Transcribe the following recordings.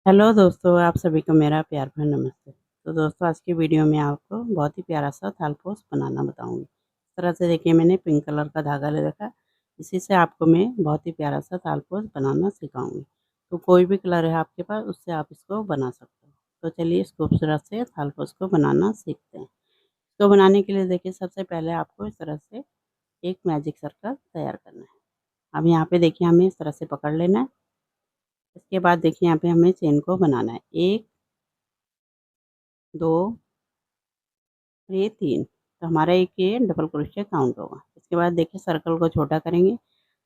Hello दोस्तों, आप सभी को मेरा प्यार भरा नमस्ते। तो दोस्तों, आज की वीडियो में आपको बहुत ही प्यारा सा थालपोस बनाना बताऊंगी। इस तरह से देखिए, मैंने पिंक कलर का धागा ले रखा। इसी से आपको मैं बहुत ही प्यारा सा थालपोस बनाना सिखाऊंगी। तो कोई भी कलर है आपके पास, उससे आप इसको बना सकते हो। तो चलिए, इस खूबसूरत से थालपोस को बनाना सीखते हैं। इसको बनाने के लिए देखिए, सबसे पहले आपको इस तरह से एक मैजिक सर्कल तैयार करना है। अब यहाँ पे देखिए, हमें इस तरह से पकड़ लेना है। इसके बाद देखिए, यहाँ पे हमें चेन को बनाना है। 1 2 और ये 3। तो हमारा एक ये डबल क्रोशिया काउंट होगा। इसके बाद देखिए, सर्कल को छोटा करेंगे।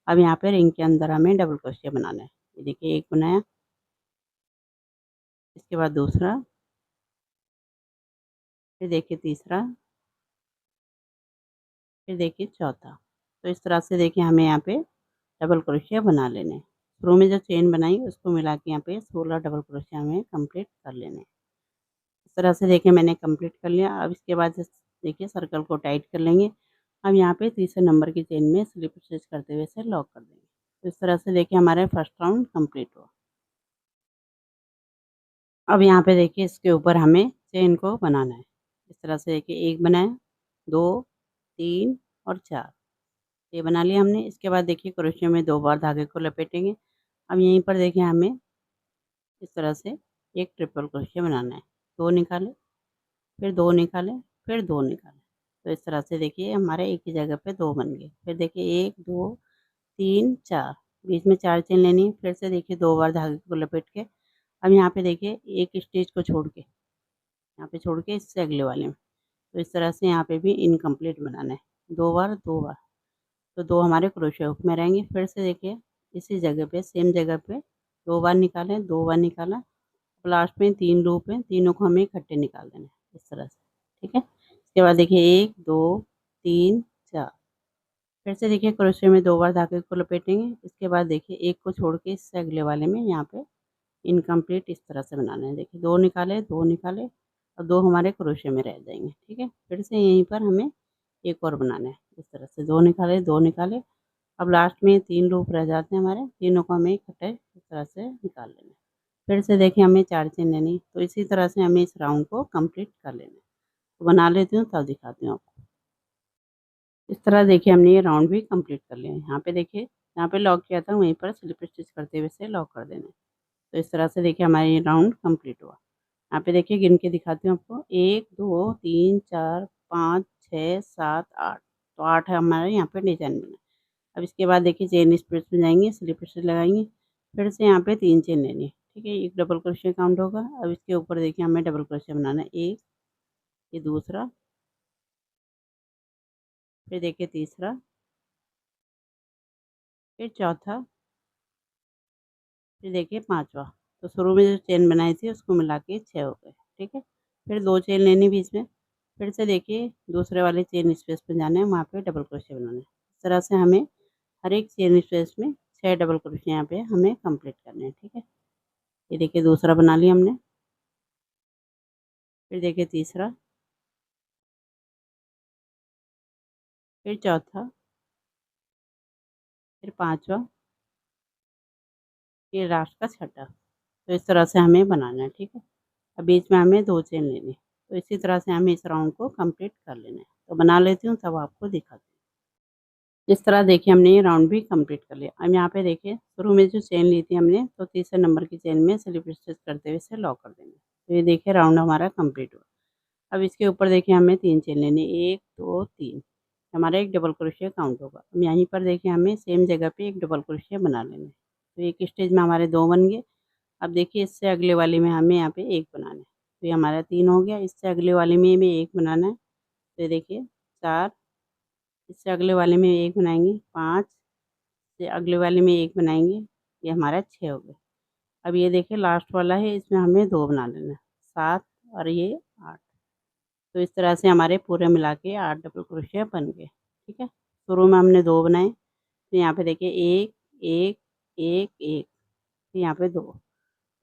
अब यहाँ पे रिंग के अंदर हमें डबल क्रोशिया बनाना है। ये देखिए, एक बनाया। इसके बाद दूसरा, फिर देखिए तीसरा, फिर देखिए चौथा। तो इस तरह से देखिए, हमें यहाँ पे डबल क्रोशिया बना लेने हैं। शुरू में जो चेन बनाई उसको मिला के यहाँ पे 16 डबल क्रोशिया हमें कंप्लीट कर लेने हैं। इस तरह से देखिए, मैंने कंप्लीट कर लिया। अब इसके बाद देखिए, सर्कल को टाइट कर लेंगे। अब यहाँ पे तीसरे नंबर की चेन में स्लिप स्टिच करते हुए इसे लॉक कर देंगे। तो इस तरह से देखिए, हमारे फर्स्ट राउंड कंप्लीट हुआ। अब यहाँ पे देखिए, इसके ऊपर हमें चेन को बनाना है। इस तरह से देखिए, एक बनाया, 2 3 और 4। ये बना लिया हमने। इसके बाद देखिए, क्रोशिया में 2 बार धागे को लपेटेंगे। अब यहीं पर देखिए, हमें इस तरह से एक ट्रिपल क्रोशिया बनाना है। 2 निकाले, फिर 2 निकाले, फिर 2 निकाले। तो इस तरह से देखिए, हमारे एक ही जगह पे 2 बन गए। फिर देखिए, 1 2 3 4, बीच में 4 चेन लेनी है। फिर से देखिए, 2 बार धागे को लपेट के अब यहाँ पे देखिए, एक स्टिच को छोड़ के, यहाँ पे छोड़ के इससे अगले वाले में। तो इस तरह से यहाँ पे भी इनकम्प्लीट बनाना है। 2 बार 2 बार, तो 2 हमारे क्रोशिया हुक में रहेंगे। फिर से देखिए, इसी जगह पे, सेम जगह पे 2 बार निकालें, 2 बार निकाला। अब लास्ट में 3 लूप हैं, तीनों को हमें इकट्ठे निकाल देना है इस तरह से। ठीक है। इसके बाद देखिए, 1 2 3 4। फिर से देखिए, क्रोशिया में 2 बार धागे को लपेटेंगे। इसके बाद देखिए, एक को छोड़ के इससे अगले वाले में यहाँ पे इनकम्प्लीट इस तरह से बनाना है। देखिए, 2 निकाले, 2 निकाले और 2 हमारे क्रोशिया में रह जाएंगे। ठीक है। फिर से यहीं पर हमें एक और बनाना है। इस तरह से 2 निकाले, 2 निकाले। अब लास्ट में 3 लूप रह जाते हैं हमारे, तीनों को हमें इकट्ठे इस तरह से निकाल लेना है। फिर से देखिए, हमें 4 चेन लेनी है। तो इसी तरह से हमें इस राउंड को कंप्लीट कर लेना है। तो बना लेती हूँ, तब दिखाती हूँ आपको। इस तरह देखिए, हमने ये राउंड भी कंप्लीट कर लिया है। यहाँ पे देखिए, यहाँ पे लॉक किया था, वहीं पर स्लिप स्टिच करते हुए से लॉक कर देना है। तो इस तरह से देखिए, हमारा ये राउंड कंप्लीट हुआ। यहाँ पे देखिए, गिन के दिखाती हूँ आपको। 1 2 3 4 5 6 7 8। तो 8 है हमारा यहाँ पे डिजाइन बना। अब इसके बाद देखिए, चेन स्टिच में जाएंगे, स्लिप स्टिच लगाएंगे। फिर से यहाँ पे 3 चेन लेनी है। ठीक है। एक डबल क्रोशिया काउंट होगा। अब इसके ऊपर देखिए, हमें डबल क्रोशिया बनाना है। एक, ये दूसरा, फिर देखिए तीसरा, फिर चौथा, फिर देखिए पांचवा। तो शुरू में जो चेन बनाई थी उसको मिला के 6 हो गए। ठीक है। फिर 2 चेन लेनी बीच में। फिर से देखिए, दूसरे वाले चेन स्पेस पे जाना है, वहाँ पे डबल क्रोशिया बनाना है। इस तरह से हमें हर एक चेन स्पेस में 6 डबल क्रोशिया यहाँ पे हमें कंप्लीट करने हैं। ठीक है। ये देखिए, दूसरा बना लिया हमने। फिर देखिए तीसरा, फिर चौथा, फिर पांचवा, फिर लास्ट का छठा। तो इस तरह से हमें बनाना है। ठीक है। अब बीच में हमें 2 चेन लेनी है। तो इसी तरह से हमें इस राउंड को कंप्लीट कर लेना है। तो बना लेती हूँ, तब आपको दिखाती हूँ। इस तरह देखिए, हमने ये राउंड भी कंप्लीट कर लिया। अब यहाँ पे देखिए, शुरू में जो चेन ली थी हमने, तो तीसरे नंबर की चेन में स्लिप स्टिच करते हुए इसे लॉक कर देंगे। तो ये देखिए, राउंड हमारा कंप्लीट हुआ। अब इसके ऊपर देखिए, हमें 3 चेन लेनी है। 1 2 3। हमारा एक डबल क्रोशिया काउंट होगा। अब यहीं पर देखिए, हमें सेम जगह पे एक डबल क्रोशिया बना लेना है। तो एक स्टेज में हमारे 2 बन गए। अब देखिए, इससे अगले वाले में हमें यहाँ पे 1 बनाना है। तो ये हमारा 3 हो गया। इससे अगले वाले में भी 1 बनाना है। तो ये देखिए 4। इससे अगले वाले में 1 बनाएंगे, 5। से अगले वाले में 1 बनाएंगे। ये हमारा 6 हो गया। अब ये देखिए, लास्ट वाला है, इसमें हमें 2 बना लेना है। 7 और ये 8। तो इस तरह से हमारे पूरे मिला के 8 डबल क्रोशिया बन गए। ठीक है। शुरू में हमने 2 बनाए। तो यहाँ पे देखिए, 1 1 1 1। तो यहाँ पे 2।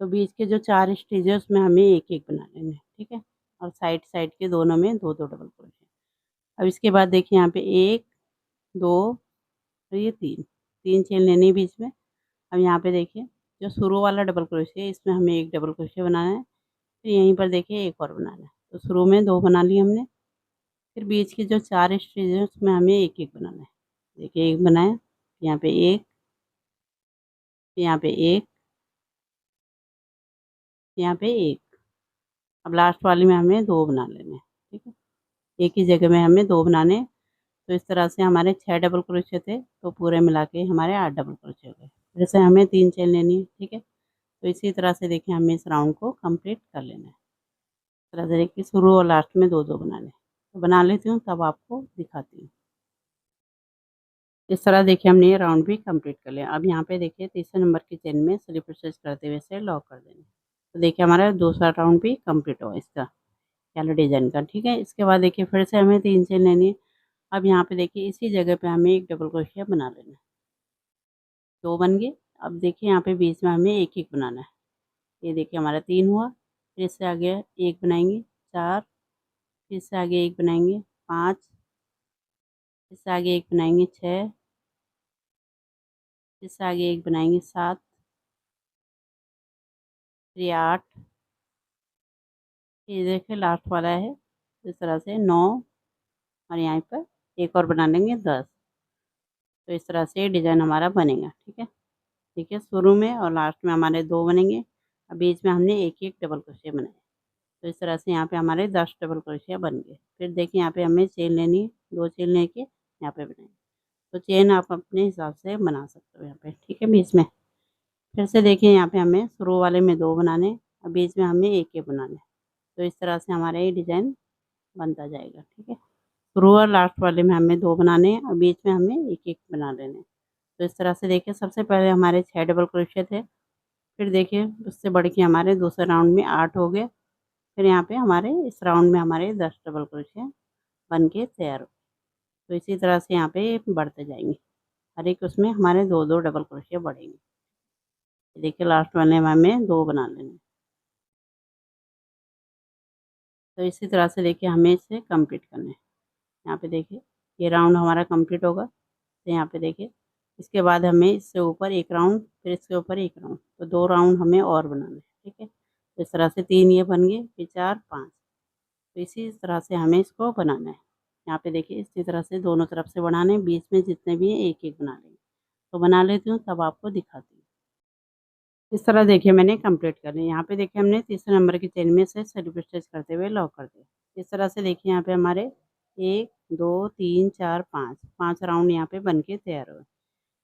तो बीच के जो 4 स्टिच है उसमें हमें 1 1 बना लेना है। ठीक है। और साइड साइड के दोनों में 2 2 डबल क्रोशिया। अब इसके बाद देखिए, यहाँ पे 1 2 और ये 3 चेन लेनी है बीच में। अब यहाँ पे देखिए, जो शुरू वाला डबल क्रोशिया है इसमें हमें एक डबल क्रोशिया बनाना है, फिर यहीं पर देखिए एक और बनाना है। तो शुरू में 2 बना लिए हमने, फिर बीच की जो 4 स्टिच है उसमें हमें एक-एक बनाना है। देखिए एक बनाया, यहाँ पे 1, यहाँ पे 1, यहाँ पे 1। अब लास्ट वाली में हमें 2 बना लेने हैं, ठीक है। एक ही जगह में हमें 2 बनाने हैं। तो इस तरह से हमारे 6 डबल क्रोशिया थे, तो पूरे मिला के हमारे 8 डबल क्रोशिया हो गए। फिर से हमें 3 चेन लेनी है, ठीक है। तो इसी तरह से देखिए हमें इस राउंड को कंप्लीट कर लेना है। इस तरह से देखिए शुरू और लास्ट में 2-2 बनाने हैं। तो बना लेती हूँ तब आपको दिखाती हूँ। इस तरह देखिए हमने ये राउंड भी कंप्लीट कर लिया। अब यहाँ पे देखिए तीसरे नंबर की चेन में स्लिप स्टिच करते हुए इसे लॉक कर देंगे। तो देखिए हमारा दूसरा राउंड भी कंप्लीट हुआ इसका येलो डिजाइन का, ठीक है। इसके बाद देखिए फिर से हमें 3 चेन लेनी है। अब यहाँ पे देखिए इसी जगह पे हमें एक डबल क्रोशिया बना लेना है। 2 बन गए। अब देखिए यहाँ पे बीच में हमें एक-एक बनाना है। ये देखिए हमारा 3 हुआ, फिर इससे आगे 1 बनाएंगे 4, फिर इससे आगे 1 बनाएंगे 5, इससे आगे 1 बनाएंगे 6, इससे आगे 1 बनाएंगे 7, फिर ये 8, ये देखिए लास्ट वाला है। इस तरह से 9 और यहाँ पर एक और बना लेंगे 10। तो इस तरह से डिज़ाइन हमारा बनेगा, ठीक है। देखिए शुरू में और लास्ट में हमारे 2 बनेंगे, और बीच में हमने एक-एक डबल क्रोशिया बनाए। तो इस तरह से यहाँ पे हमारे 10 डबल क्रोशिया बन गए। फिर देखिए यहाँ पे हमें चेन लेनी है, 2 चेन लेके यहाँ पे बनाएंगे। तो चेन आप अपने हिसाब से बना सकते हो यहाँ पे, ठीक है। बीच में फिर से देखिए यहाँ पे हमें शुरू वाले में 2 बनाने हैं, और बीच में हमें एक-एक बनाना है। तो इस तरह से हमारा ये डिज़ाइन बनता जाएगा, ठीक है। शुरू और लास्ट वाले में हमें 2 बनाने हैं, और बीच में हमें एक-एक बना लेने हैं। तो इस तरह से देखिए सबसे पहले हमारे 6 डबल क्रोशिया थे, फिर देखिए उससे बढ़ के हमारे दूसरे राउंड में 8 हो गए। फिर यहाँ पे हमारे इस राउंड में हमारे 10 डबल क्रोशिया बन के तैयार हो। तो इसी तरह से यहाँ पे बढ़ते जाएंगे, हर एक उसमें हमारे 2-2 डबल क्रोशिया बढ़ेंगे। देखिए लास्ट वाले में हमें 2 बना लेने हैं। तो इसी तरह से देखिए हमें इसे कंप्लीट करना है। यहाँ पे देखिए ये राउंड हमारा कंप्लीट होगा। तो यहाँ पे देखिए इसके बाद हमें इससे ऊपर एक राउंड, फिर इसके ऊपर एक राउंड, तो 2 राउंड हमें और बनाने हैं, ठीक है। तो इस तरह से 3 ये बन गए, फिर 4, 5। तो इसी तरह से हमें इसको बनाना है। यहाँ पे देखिए इसी तरह से दोनों तरफ से बनाने हैं, बीच में जितने भी हैं एक-एक बना लेंगे। तो बना लेती हूँ तब आपको दिखाती हूँ। इस तरह देखिए मैंने कंप्लीट कर लिया। यहाँ पे देखिए हमने तीसरे नंबर की चेन में से स्लिप स्टिच करते हुए लॉक कर दिया। इस तरह से देखिए यहाँ पे हमारे 1, 2, 3, 4, 5, 5 राउंड यहाँ पे बन के तैयार हुए।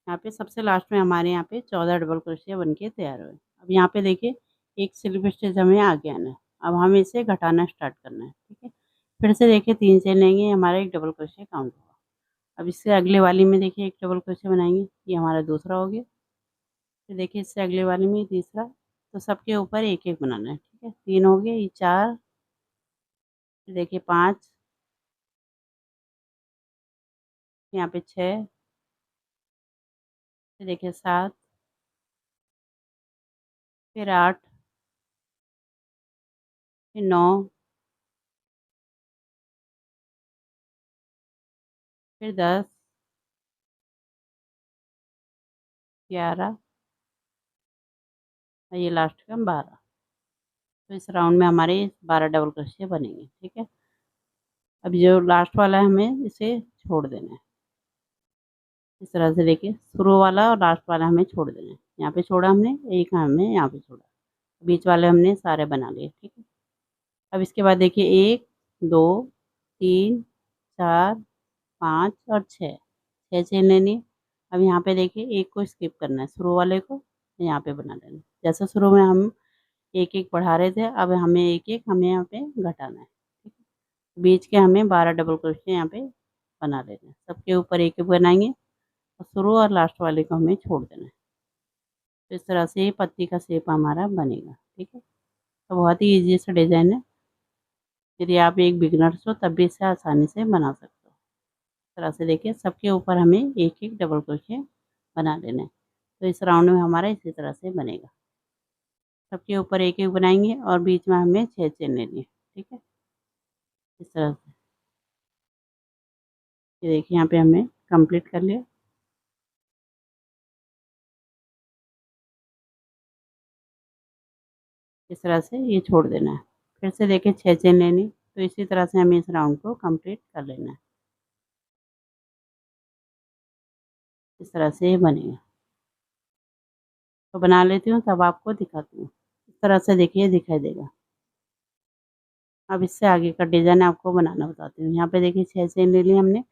यहाँ पे सबसे लास्ट में हमारे यहाँ पे 14 डबल क्रोशिया बन के तैयार हुए। अब यहाँ पे देखिए एक स्लिप स्टिच हमें आगे आना है। अब हमें इसे घटाना स्टार्ट करना है, ठीक है। फिर से देखिए 3 चेन लेंगे, हमारा एक डबल क्रोशिया काउंट होगा। अब इससे अगले वाली में देखिए एक डबल क्रोशिया बनाएंगे, ये हमारा दूसरा हो गया। फिर देखिए इससे अगले वाले में तीसरा। तो सबके ऊपर एक-एक बनाना है, ठीक है। 3 हो गए, ये 4, फिर देखिए 5, यहाँ पे 6, फिर देखिए 7, फिर 8, फिर 9, फिर 10, 11 और ये लास्ट का 12। तो इस राउंड में हमारे 12 डबल क्रोशिया बनेंगे, ठीक है। अब जो लास्ट वाला है हमें इसे छोड़ देना है। इस तरह से देखिए शुरू वाला और लास्ट वाला हमें छोड़ देना है। यहाँ पे छोड़ा हमने, एक हमने यहाँ पे छोड़ा, बीच वाले हमने सारे बना लिए, ठीक है। अब इसके बाद देखिए 1, 2, 3, 4, 5 और 6, 6 चेन लेनी है। अब यहाँ पे देखिए एक को स्किप करना है, शुरू वाले को यहाँ पे बना लेना है। जैसे शुरू में हम एक-एक बढ़ा रहे थे, अब हमें एक-एक हमें यहाँ पे घटाना है, ठीक है। बीच के हमें 12 डबल क्रोशिया यहाँ पे बना लेना है। सबके ऊपर एक-एक बनाएंगे, और शुरू और लास्ट वाले को हमें छोड़ देना है। तो इस तरह से ये पत्ती का शेप हमारा बनेगा, ठीक है। तो बहुत ही ईज़ी सा डिज़ाइन है। यदि आप एक बिगिनर्स हो तब भी इसे आसानी से बना सकते हो। इस तरह से देखिए सबके ऊपर हमें एक-एक डबल क्रोशिया बना लेना है। तो इस राउंड में हमारा इसी तरह से बनेगा। सबके ऊपर एक-एक बनाएंगे, और बीच में हमें 6 चेन लेनी है, ठीक है। इस तरह से ये देखिए यहाँ पे हमने कंप्लीट कर लिया। इस तरह से ये छोड़ देना है। फिर से देखिए 6 चेन लेनी, तो इसी तरह से हमें इस राउंड को कंप्लीट कर लेना है। इस तरह से ये बनेगा। तो बना लेती हूँ तब आपको दिखाती हूँ। इस तरह से देखिए दिखाई देगा। अब इससे आगे का डिज़ाइन आपको बनाना बताती हूँ। यहाँ पे देखिए 6 चेन ले ली हमने।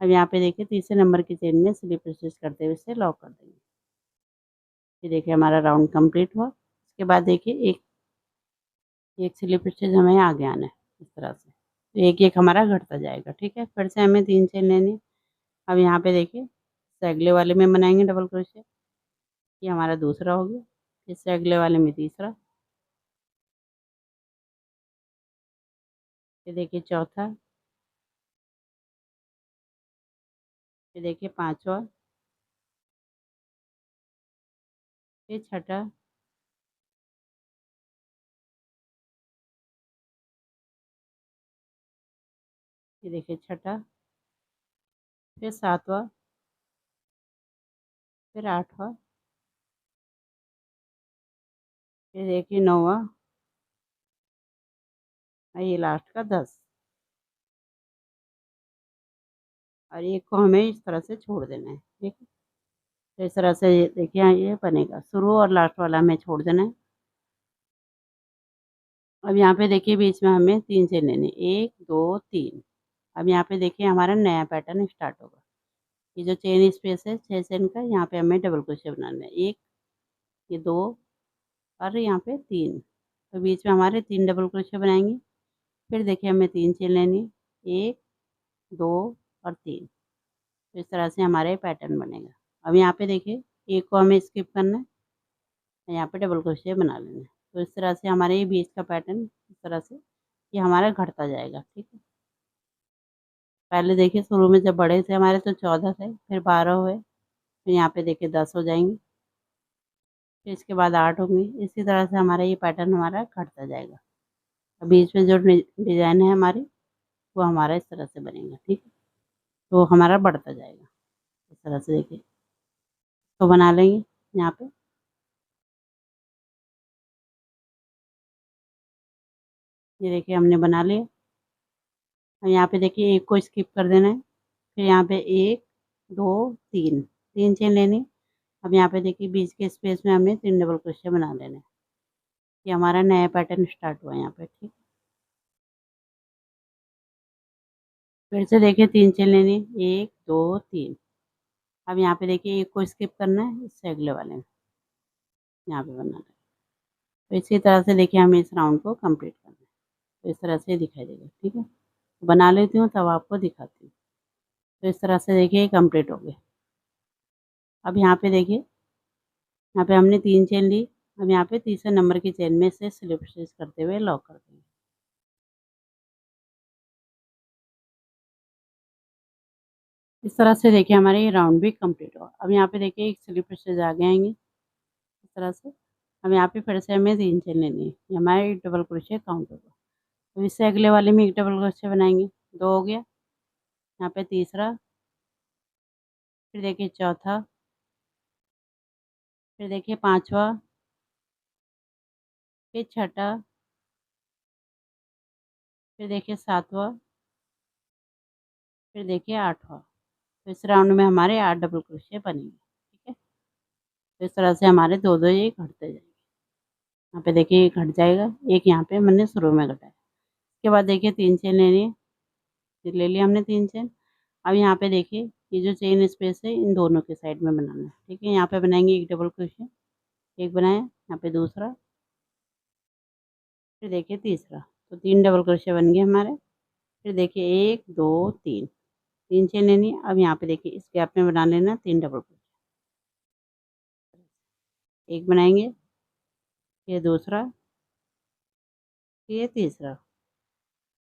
अब यहाँ पे देखिए तीसरे नंबर की चेन में स्लिप स्टिच करते हुए इसे लॉक कर देंगे। ये देखिए हमारा राउंड कंप्लीट हुआ। इसके बाद देखिए एक एक स्लिप स्टिच हमें आगे आना है इस तरह से। तो एक-एक हमारा घटता जाएगा, ठीक है। फिर से हमें 3 चेन लेनी। अब यहाँ पे देखिए इससे अगले वाले में बनाएंगे डबल क्रोशिया। ये हमारा दूसरा हो गया। इससे अगले वाले में तीसरा। ये देखिए चौथा। ये देखिए पाँचवा। ये छठा। ये देखिए छठा। फिर सातवां। फिर आठवां। ये देखिए नौवां। और ये लास्ट का 10। और एक को हमें इस तरह से छोड़ देना है, ठीक है। तो इस तरह से देखिए ये बनेगा। शुरू और लास्ट वाला हमें छोड़ देना है। अब यहाँ पे देखिए बीच में हमें 3 चेन लेनी, 1 2 3। अब यहाँ पे देखिए हमारा नया पैटर्न स्टार्ट होगा। ये जो चेन स्पेस है 6 चेन का, यहाँ पे हमें डबल क्रोशिया बनाना है। 1, ये 2 और यहाँ पे 3। तो बीच में हमारे 3 डबल क्रोशिया बनाएंगे। फिर देखिए हमें 3 चेन लेनी, 1 2 और 3। तो इस तरह से हमारा ये पैटर्न बनेगा। अब यहाँ पे देखिए एक को हमें स्किप करना है, यहाँ पे डबल क्रोशिया बना लेना है। तो इस तरह से हमारे ये बीच का पैटर्न इस तरह से ये हमारा घटता जाएगा, ठीक है। पहले देखिए शुरू में जब बड़े थे हमारे तो 14 थे, फिर 12 हुए, फिर यहाँ पे देखिए 10 हो जाएंगे, फिर इसके बाद 8 होंगे। इसी तरह से हमारा ये पैटर्न हमारा घटता जाएगा। अब बीच में जो डिजाइन है हमारी वो हमारा इस तरह से बनेगा, ठीक है। तो हमारा बढ़ता जाएगा इस तरह से देखिए। तो बना लेंगे यहाँ पे। ये देखिए हमने बना लिया। अब यहाँ पे देखिए एक को स्किप कर देना है। फिर यहाँ पे 1 2 3 3 चेन लेनी। अब यहाँ पे देखिए बीच के स्पेस में हमें 3 डबल क्रोशिया बना लेना है। ये हमारा नया पैटर्न स्टार्ट हुआ यहाँ पे, ठीक। फिर से देखिए 3 चेन लेनी, 1 2 3। अब यहाँ पे देखिए एक को स्किप करना है, इससे अगले वाले में यहाँ पे बनाना है। तो इसी तरह से देखिए हमें इस राउंड को कंप्लीट करना है। तो इस तरह से दिखाई देगा, ठीक है। बना लेती हूँ तब आपको दिखाती हूँ। तो इस तरह से देखिए कंप्लीट हो गए। अब यहाँ पे देखिए, यहाँ पे हमने 3 चेन ली। अब यहाँ पे तीसरे नंबर की चेन में से स्लिप स्टिच करते हुए लॉक कर देंगे। इस तरह से देखिए हमारे ये राउंड भी कंप्लीट हुआ। अब यहाँ पे देखिए एक स्लिप स्टिच आगे आएंगे इस तरह से। अब यहाँ पे फिर से हमें 3 चेन लेनी है, ये हमारा एक डबल क्रोशिया काउंट होगा। तो इससे अगले वाले में एक डबल क्रोशिया बनाएंगे, 2 हो गया। यहाँ पे तीसरा। फिर देखिए चौथा। फिर देखिए पांचवा। फिर छठा। फिर देखिए सातवां। फिर देखिए आठवां। तो इस राउंड में हमारे 8 डबल क्रोशिया बनेंगे, ठीक है। तो इस तरह से हमारे दो दो ये घटते जाएंगे। यहाँ पे देखिए घट जाएगा, एक यहाँ पे मैंने शुरू में घटाया। इसके बाद देखिए 3 चेन लेनी है। ये ले लिया हमने 3 चेन। अब यहाँ पे देखिए ये जो चेन स्पेस है इन दोनों के साइड में बनाना है, ठीक है। यहाँ पे बनाएंगे एक डबल क्रोशिया, एक बनाया, यहाँ पे दूसरा, फिर देखिए तीसरा। तो 3 डबल क्रोशिया बन गए हमारे। फिर देखिए 1 2 3 3 चेन लेनी है। अब यहाँ पे देखिए इस गैप में बना लेना 3 डबल क्रोशिया। एक बनाएंगे, ये दूसरा, ये तीसरा।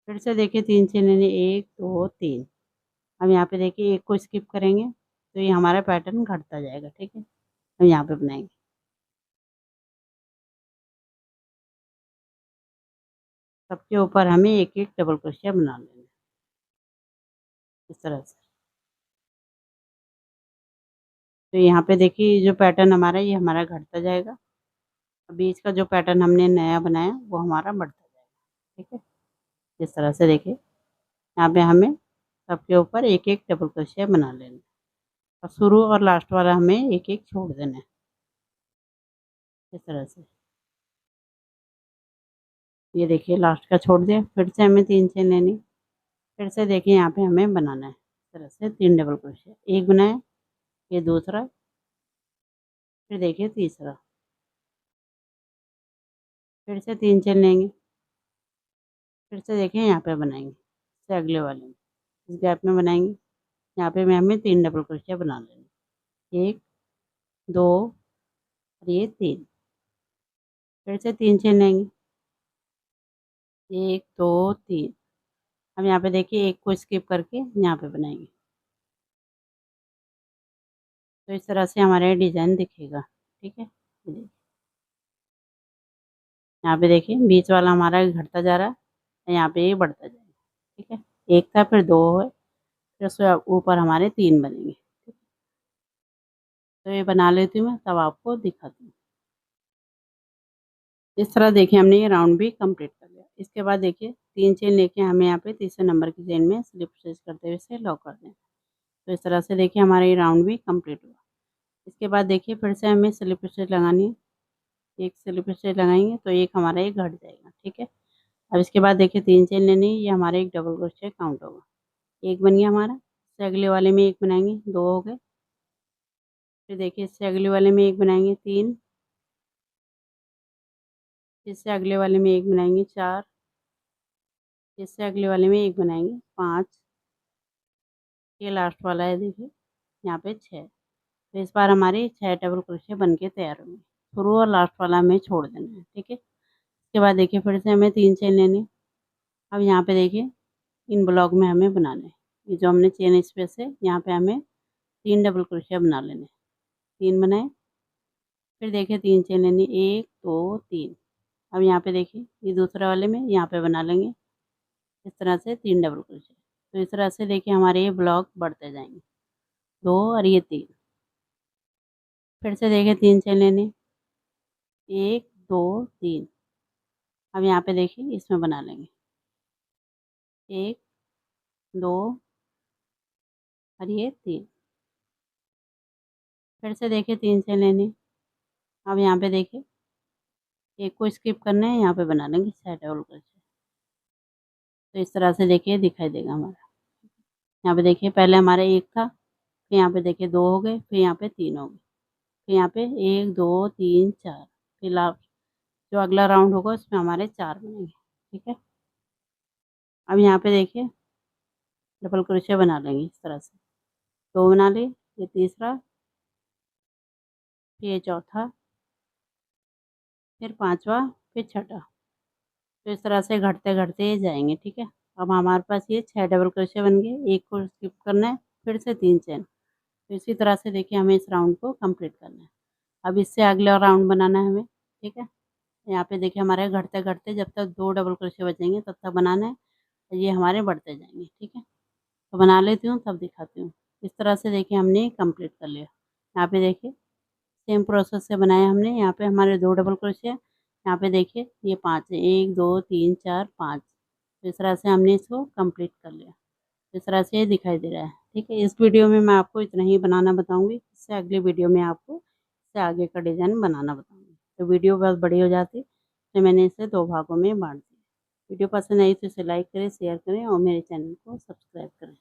फिर से देखिए 3 चेन लेनी, 1 2 3। अब यहाँ पे देखिए एक को स्किप करेंगे तो ये हमारा पैटर्न घटता जाएगा, ठीक है। हम यहाँ पे बनाएंगे। सबके ऊपर हमें एक एक डबल क्रोशिया बना लेना है इस तरह से। तो यहाँ पे देखिए ये जो पैटर्न हमारा ये हमारा घटता जाएगा। बीच का जो पैटर्न हमने नया बनाया वो हमारा बढ़ता जाएगा। ठीक है, इस तरह से देखिए यहाँ पे हमें सबके ऊपर एक एक डबल क्रोशिया बना लेना और शुरू और लास्ट वाला हमें एक एक छोड़ देना है इस तरह से। ये देखिए लास्ट का छोड़ दिया, फिर से हमें 3 चेन लेनी, फिर से देखिए यहाँ पे हमें बनाना है इस तरह से 3 डबल क्रोशिया, एक बनाया, ये दूसरा, फिर देखिए तीसरा, फिर से 3 चेन लेंगे, फिर से देखिए यहाँ पे बनाएंगे, इससे अगले वाले में इस गैप में बनाएंगे, यहाँ पे मैं हमें 3 डबल क्रोशिया बना लेंगे, 1 2 और ये 3, फिर से 3 चेन लेंगे, 1 2 3। अब यहाँ पे देखिए एक को स्किप करके यहाँ पे बनाएंगे, तो इस तरह से हमारा ये डिजाइन दिखेगा। ठीक है, ये देखिए यहाँ पे देखिए बीच वाला हमारा घटता जा रहा है, यहाँ पे ये बढ़ता जाएगा। ठीक है, एक था फिर 2 है, फिर उसके ऊपर हमारे 3 बनेंगे। ठीक है, तो ये बना लेती हूँ मैं, तब आपको दिखाती हूँ। इस तरह देखिए हमने ये राउंड भी कंप्लीट कर लिया। इसके बाद देखिए 3 चेन लेके हमें यहाँ पे तीसरे नंबर की चेन में स्लिप स्टिच करते हुए इसे लॉक कर दें। तो इस तरह से देखिए हमारा ये राउंड भी कंप्लीट हुआ। इसके बाद देखिए फिर से हमें स्लिप स्टिच लगानी है, एक स्लिप स्टिच लगाएंगे तो एक हमारा ये घट जाएगा। ठीक है, अब इसके बाद देखिए 3 चेन लेनी है, ये हमारा एक डबल क्रोशिया काउंट होगा, एक बन गया हमारा, इससे अगले वाले में एक बनाएंगे, 2 हो गए, फिर देखिए इससे अगले वाले में एक बनाएंगे, 3, इससे अगले वाले में एक बनाएंगे, 4, इससे अगले वाले में एक बनाएंगे, 5, ये लास्ट वाला है देखिए यहाँ पे 6। तो इस बार हमारे 6 डबल क्रोशिया बन के तैयार होंगे। शुरू और लास्ट वाला हमें छोड़ देना है। ठीक है, इसके बाद देखिए फिर से हमें 3 चेन लेनी है। अब यहाँ पे देखिए इन ब्लॉक में हमें बनाना है, ये जो हमने चेन स्पेस है यहाँ पे हमें 3 डबल क्रोशिया बना लेने, 3 बनाए, फिर देखिए 3 चेन लेनी, 1 2 3। अब यहाँ पे देखिए ये दूसरे वाले में यहाँ पे बना लेंगे इस तरह से 3 डबल क्रोशिया। तो इस तरह से देखिए हमारे ये ब्लॉक बढ़ते जाएंगे, 2 और ये 3, फिर से देखिए 3 चेन लेनी, 1 2 3। अब यहाँ पे देखिए इसमें बना लेंगे, 1 2 और ये 3, फिर से देखिए 3 चेन लेनी। अब यहाँ पे देखिए एक को स्किप करना है, यहाँ पे बना लेंगे 6 डबल क्रोशिया। तो इस तरह से देखिए दिखाई देगा हमारा। यहाँ पे देखिए पहले हमारा 1 था, फिर यहाँ पे देखिए 2 हो गए, फिर यहाँ पे 3 हो गए, फिर यहाँ पे 1 2 3 4, फिर लास्ट जो अगला राउंड होगा उसमें हमारे 4 बनेंगे। ठीक है, अब यहाँ पे देखिए डबल क्रोशिया बना लेंगे इस तरह से, 2 बना लिए, ये तीसरा, फिर ये चौथा, फिर पांचवा, फिर छठा। तो इस तरह से घटते घटते जाएंगे। ठीक है, अब हमारे पास ये 6 डबल क्रोशिया बन गए, एक को स्किप करना है, फिर से 3 चेन। तो इसी तरह से देखिए हमें इस राउंड को कंप्लीट करना है। अब इससे अगला राउंड बनाना है हमें। ठीक है, यहाँ पे देखिए हमारे घटते घटते जब तक 2 डबल क्रोशिया बचेंगे तब तक बनाना है, ये हमारे बढ़ते जाएंगे। ठीक है, तो बना लेती हूँ तब दिखाती हूँ। इस तरह से देखिए हमने कंप्लीट कर लिया। यहाँ पे देखिए सेम प्रोसेस से बनाया हमने, यहाँ पे हमारे 2 डबल क्रोशिया, यहाँ पे देखिए ये 5 है, 1 2 3 4 5। तो इस तरह से हमने इसको कंप्लीट कर लिया। इस तरह से ये दिखाई दे रहा है। ठीक है, इस वीडियो में मैं आपको इतना ही बनाना बताऊंगी, इससे अगले वीडियो में आपको इससे आगे का डिज़ाइन बनाना बताऊंगी। तो वीडियो बहुत बड़ी हो जाती, तो मैंने इसे 2 भागों में बांट दिया। वीडियो पसंद आई तो इसे लाइक करें, शेयर करें और मेरे चैनल को सब्सक्राइब करें।